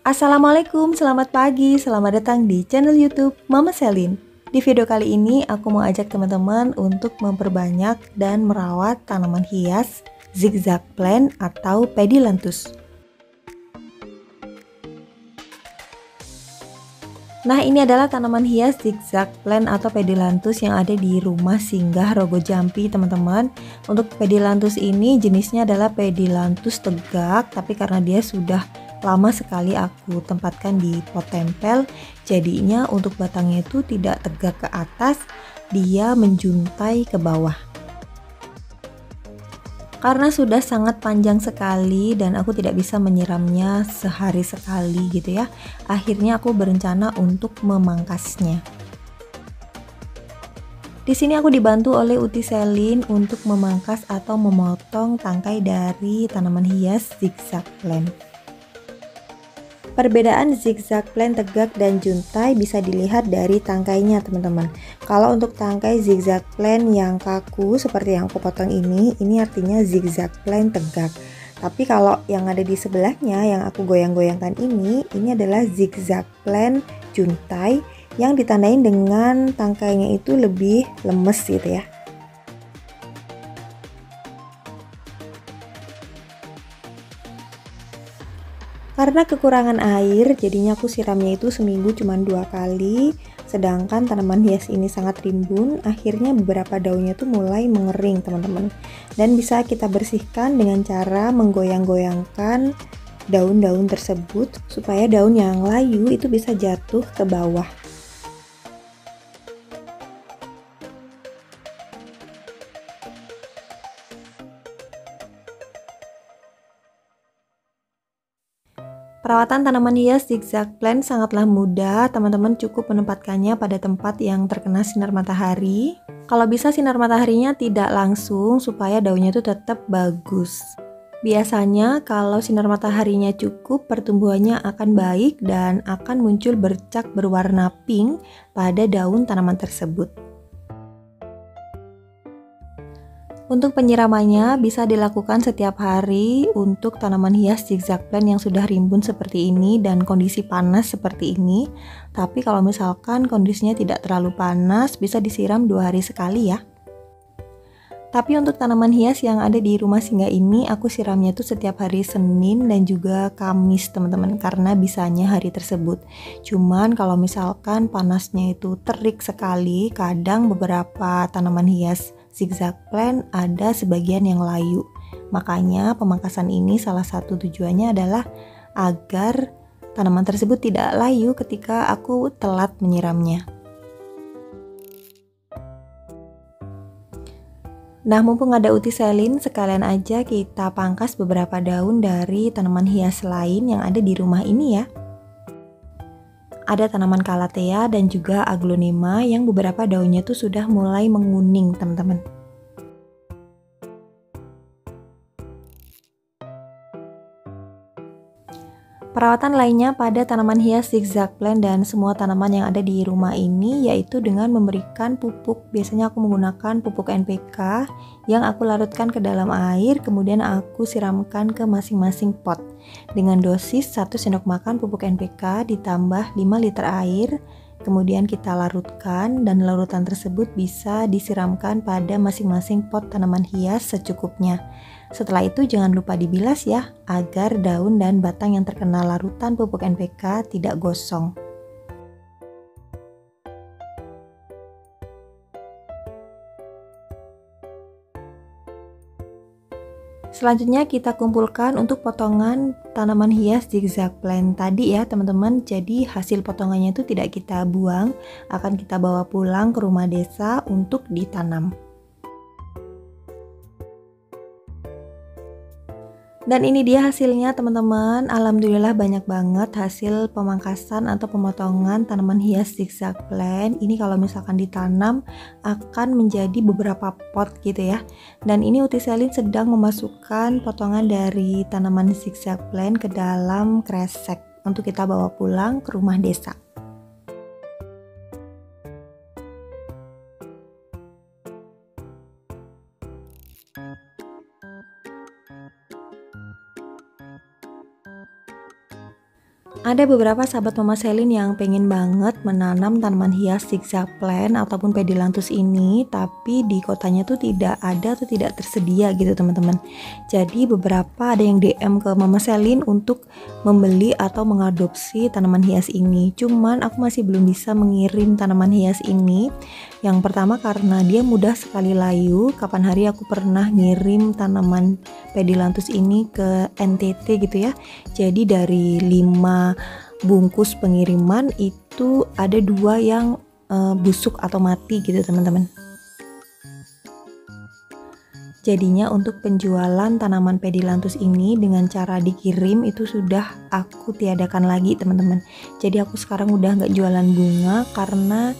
Assalamualaikum, selamat pagi, selamat datang di channel YouTube Mama Selin. Di video kali ini aku mau ajak teman-teman untuk memperbanyak dan merawat tanaman hias zigzag plant atau pedilanthus. Nah, ini adalah tanaman hias zigzag plant atau pedilanthus yang ada di rumah singgah Rogo Jampi, teman-teman. Untuk pedilanthus ini jenisnya adalah pedilanthus tegak, tapi karena dia sudah lama sekali aku tempatkan di pot tempel, jadinya untuk batangnya itu tidak tegak ke atas, dia menjuntai ke bawah. Karena sudah sangat panjang sekali dan aku tidak bisa menyiramnya sehari sekali gitu ya, akhirnya aku berencana untuk memangkasnya. Di sini aku dibantu oleh Uti Selin untuk memangkas atau memotong tangkai dari tanaman hias zigzag plant. Perbedaan zigzag plant tegak dan juntai bisa dilihat dari tangkainya, teman-teman. Kalau untuk tangkai zigzag plant yang kaku seperti yang aku potong ini artinya zigzag plant tegak. Tapi kalau yang ada di sebelahnya yang aku goyang-goyangkan ini adalah zigzag plant juntai yang ditandain dengan tangkainya itu lebih lemes gitu ya. Karena kekurangan air, jadinya aku siramnya itu seminggu cuma 2 kali. Sedangkan tanaman hias ini sangat rimbun, akhirnya beberapa daunnya tuh mulai mengering, teman-teman. Dan bisa kita bersihkan dengan cara menggoyang-goyangkan daun-daun tersebut supaya daun yang layu itu bisa jatuh ke bawah. Perawatan tanaman hias zigzag plant sangatlah mudah, teman-teman cukup menempatkannya pada tempat yang terkena sinar matahari. Kalau bisa sinar mataharinya tidak langsung supaya daunnya itu tetap bagus. Biasanya kalau sinar mataharinya cukup, pertumbuhannya akan baik dan akan muncul bercak berwarna pink pada daun tanaman tersebut. Untuk penyiramannya bisa dilakukan setiap hari untuk tanaman hias zigzag plant yang sudah rimbun seperti ini dan kondisi panas seperti ini. Tapi kalau misalkan kondisinya tidak terlalu panas, bisa disiram 2 hari sekali ya. Tapi untuk tanaman hias yang ada di rumah singgah ini, aku siramnya itu setiap hari Senin dan juga Kamis, teman-teman, karena bisanya hari tersebut. Cuman kalau misalkan panasnya itu terik sekali, kadang beberapa tanaman hias zigzag plant ada sebagian yang layu. Makanya pemangkasan ini salah satu tujuannya adalah agar tanaman tersebut tidak layu ketika aku telat menyiramnya. Nah, mumpung ada Uti Selin, sekalian aja kita pangkas beberapa daun dari tanaman hias lain yang ada di rumah ini ya. Ada tanaman calathea dan juga aglonema yang beberapa daunnya tuh sudah mulai menguning, teman-teman. Perawatan lainnya pada tanaman hias zigzag plant dan semua tanaman yang ada di rumah ini yaitu dengan memberikan pupuk. Biasanya aku menggunakan pupuk NPK yang aku larutkan ke dalam air, kemudian aku siramkan ke masing-masing pot dengan dosis 1 sendok makan pupuk NPK ditambah 5 liter air. Kemudian kita larutkan dan larutan tersebut bisa disiramkan pada masing-masing pot tanaman hias secukupnya. Setelah itu jangan lupa dibilas ya, agar daun dan batang yang terkena larutan pupuk NPK tidak gosong. Selanjutnya kita kumpulkan untuk potongan tanaman hias zigzag plant tadi ya, teman-teman. Jadi hasil potongannya itu tidak kita buang, akan kita bawa pulang ke rumah desa untuk ditanam. Dan ini dia hasilnya, teman-teman. Alhamdulillah banyak banget hasil pemangkasan atau pemotongan tanaman hias zigzag plant. Ini kalau misalkan ditanam akan menjadi beberapa pot gitu ya. Dan ini Uti Selin sedang memasukkan potongan dari tanaman zigzag plant ke dalam kresek untuk kita bawa pulang ke rumah desa. Ada beberapa sahabat Mama Selin yang pengen banget menanam tanaman hias zigzag plant ataupun pedilantus ini, tapi di kotanya tuh tidak ada atau tidak tersedia gitu teman-teman. Jadi beberapa ada yang DM ke Mama Selin untuk membeli atau mengadopsi tanaman hias ini. Cuman aku masih belum bisa mengirim tanaman hias ini. Yang pertama karena dia mudah sekali layu. Kapan hari aku pernah ngirim tanaman pedilantus ini ke NTT gitu ya. Jadi dari 5 bungkus pengiriman itu ada 2 yang busuk atau mati gitu teman-teman. Jadinya untuk penjualan tanaman pedilantus ini dengan cara dikirim itu sudah aku tiadakan lagi teman-teman. Jadi aku sekarang udah nggak jualan bunga karena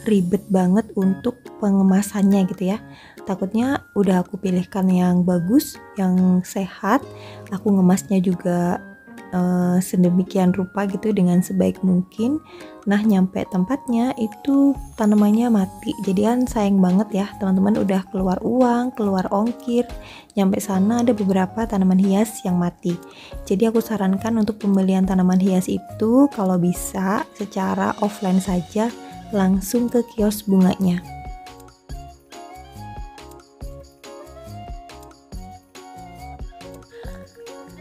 ribet banget untuk pengemasannya gitu ya. Takutnya udah aku pilihkan yang bagus, yang sehat, aku ngemasnya juga sedemikian rupa gitu dengan sebaik mungkin. Nah nyampe tempatnya itu tanamannya mati, jadi kan sayang banget ya teman-teman, udah keluar uang, keluar ongkir, nyampe sana ada beberapa tanaman hias yang mati. Jadi aku sarankan untuk pembelian tanaman hias itu kalau bisa secara offline saja, langsung ke kios bunganya.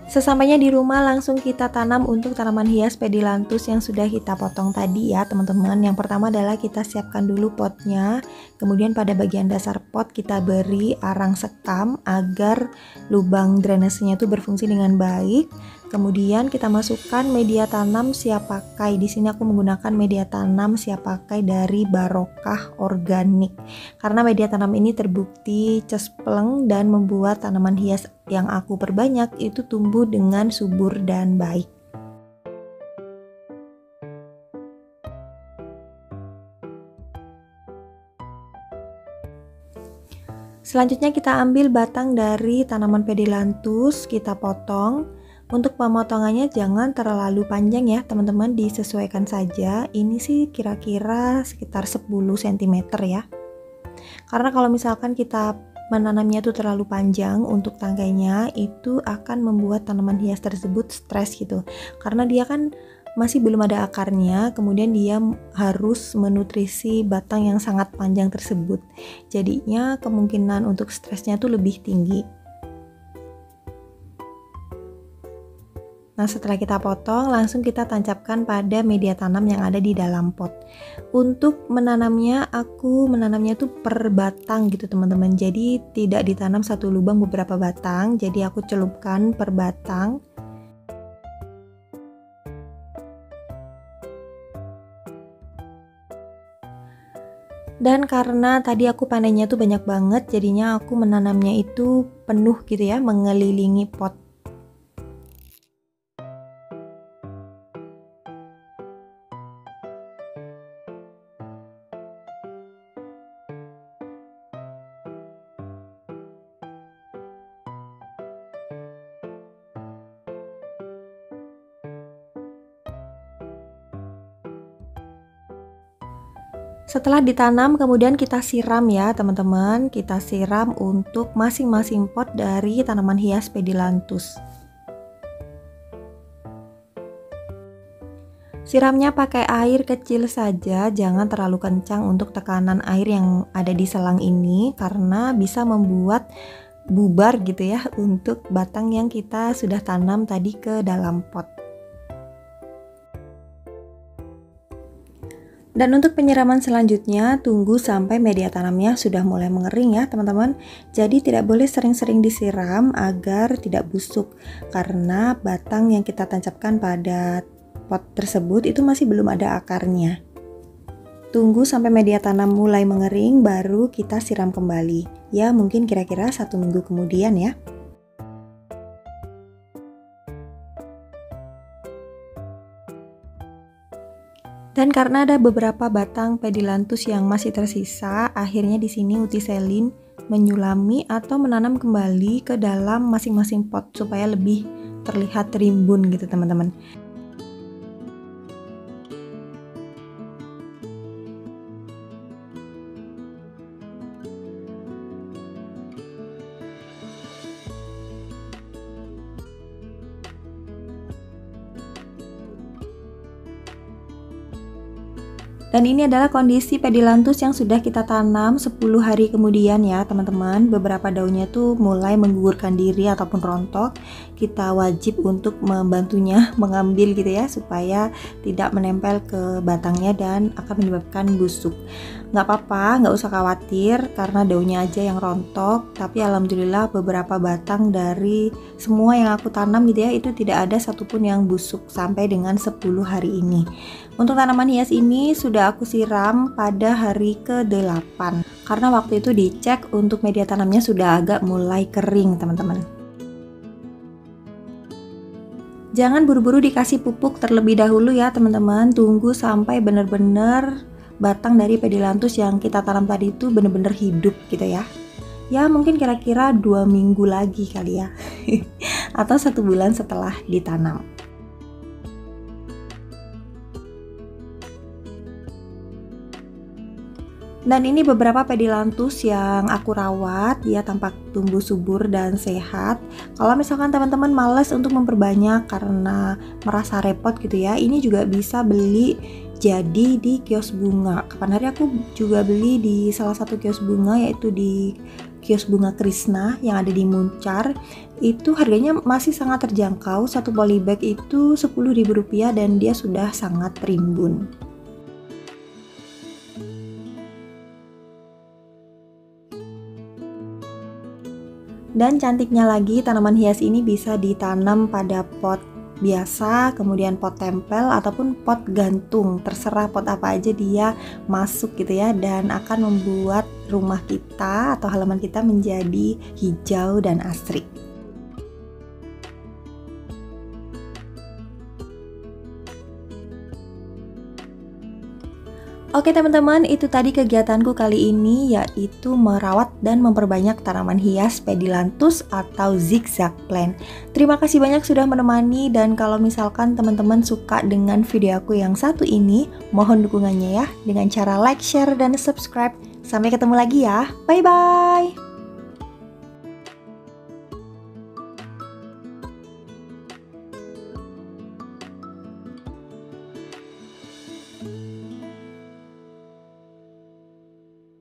Sesampainya di rumah langsung kita tanam untuk tanaman hias pedilantus yang sudah kita potong tadi ya teman-teman. Yang pertama adalah kita siapkan dulu potnya, kemudian pada bagian dasar pot kita beri arang sekam agar lubang drainasenya itu berfungsi dengan baik. Kemudian kita masukkan media tanam siap pakai. Di sini aku menggunakan media tanam siap pakai dari Barokah Organik. Karena media tanam ini terbukti cespleng dan membuat tanaman hias yang aku perbanyak itu tumbuh dengan subur dan baik. Selanjutnya kita ambil batang dari tanaman pedilantus, kita potong. Untuk pemotongannya jangan terlalu panjang ya teman-teman, disesuaikan saja. Ini sih kira-kira sekitar 10 cm ya. Karena kalau misalkan kita menanamnya itu terlalu panjang untuk tangkainya, itu akan membuat tanaman hias tersebut stres gitu. Karena dia kan masih belum ada akarnya, kemudian dia harus menutrisi batang yang sangat panjang tersebut. Jadinya kemungkinan untuk stresnya tuh lebih tinggi. Nah setelah kita potong, langsung kita tancapkan pada media tanam yang ada di dalam pot. Untuk menanamnya, aku menanamnya tuh per batang gitu teman-teman. Jadi tidak ditanam satu lubang beberapa batang, jadi aku celupkan per batang. Dan karena tadi aku panennya tuh banyak banget, jadinya aku menanamnya itu penuh gitu ya, mengelilingi pot. Setelah ditanam kemudian kita siram ya teman-teman, kita siram untuk masing-masing pot dari tanaman hias pedilantus. Siramnya pakai air kecil saja, jangan terlalu kencang untuk tekanan air yang ada di selang ini karena bisa membuat bubar gitu ya untuk batang yang kita sudah tanam tadi ke dalam pot. Dan untuk penyiraman selanjutnya, tunggu sampai media tanamnya sudah mulai mengering ya teman-teman. Jadi tidak boleh sering-sering disiram agar tidak busuk, karena batang yang kita tancapkan pada pot tersebut itu masih belum ada akarnya. Tunggu sampai media tanam mulai mengering, baru kita siram kembali. Ya mungkin kira-kira 1 minggu kemudian ya. Dan karena ada beberapa batang pedilantus yang masih tersisa, akhirnya di sini Uti Selin menyulami atau menanam kembali ke dalam masing-masing pot supaya lebih terlihat rimbun gitu teman-teman. Dan ini adalah kondisi pedilantus yang sudah kita tanam 10 hari kemudian ya teman-teman. Beberapa daunnya tuh mulai menggugurkan diri ataupun rontok. Kita wajib untuk membantunya mengambil gitu ya, supaya tidak menempel ke batangnya dan akan menyebabkan busuk. Nggak apa-apa, nggak usah khawatir karena daunnya aja yang rontok. Tapi alhamdulillah beberapa batang dari semua yang aku tanam gitu ya, itu tidak ada satupun yang busuk sampai dengan 10 hari ini. Untuk tanaman hias ini sudah aku siram pada hari ke-8 karena waktu itu dicek untuk media tanamnya sudah agak mulai kering teman-teman. Jangan buru-buru dikasih pupuk terlebih dahulu ya teman-teman, tunggu sampai benar-benar batang dari pedilantus yang kita tanam tadi itu benar-benar hidup gitu ya. Ya mungkin kira-kira 2 minggu lagi kali ya atau 1 bulan setelah ditanam. Dan ini beberapa pedilantus yang aku rawat, dia tampak tumbuh subur dan sehat. Kalau misalkan teman-teman males untuk memperbanyak karena merasa repot gitu ya, ini juga bisa beli jadi di kios bunga. Kapan hari aku juga beli di salah satu kios bunga, yaitu di kios bunga Krishna yang ada di Muncar. Itu harganya masih sangat terjangkau, satu polybag itu Rp10.000 dan dia sudah sangat rimbun. Dan cantiknya lagi, tanaman hias ini bisa ditanam pada pot biasa, kemudian pot tempel ataupun pot gantung, terserah pot apa aja dia masuk gitu ya, dan akan membuat rumah kita atau halaman kita menjadi hijau dan asri. Oke teman-teman, itu tadi kegiatanku kali ini, yaitu merawat dan memperbanyak tanaman hias pedilantus atau zigzag plant. Terima kasih banyak sudah menemani, dan kalau misalkan teman-teman suka dengan video aku yang satu ini, mohon dukungannya ya dengan cara like, share, dan subscribe. Sampai ketemu lagi ya, bye-bye!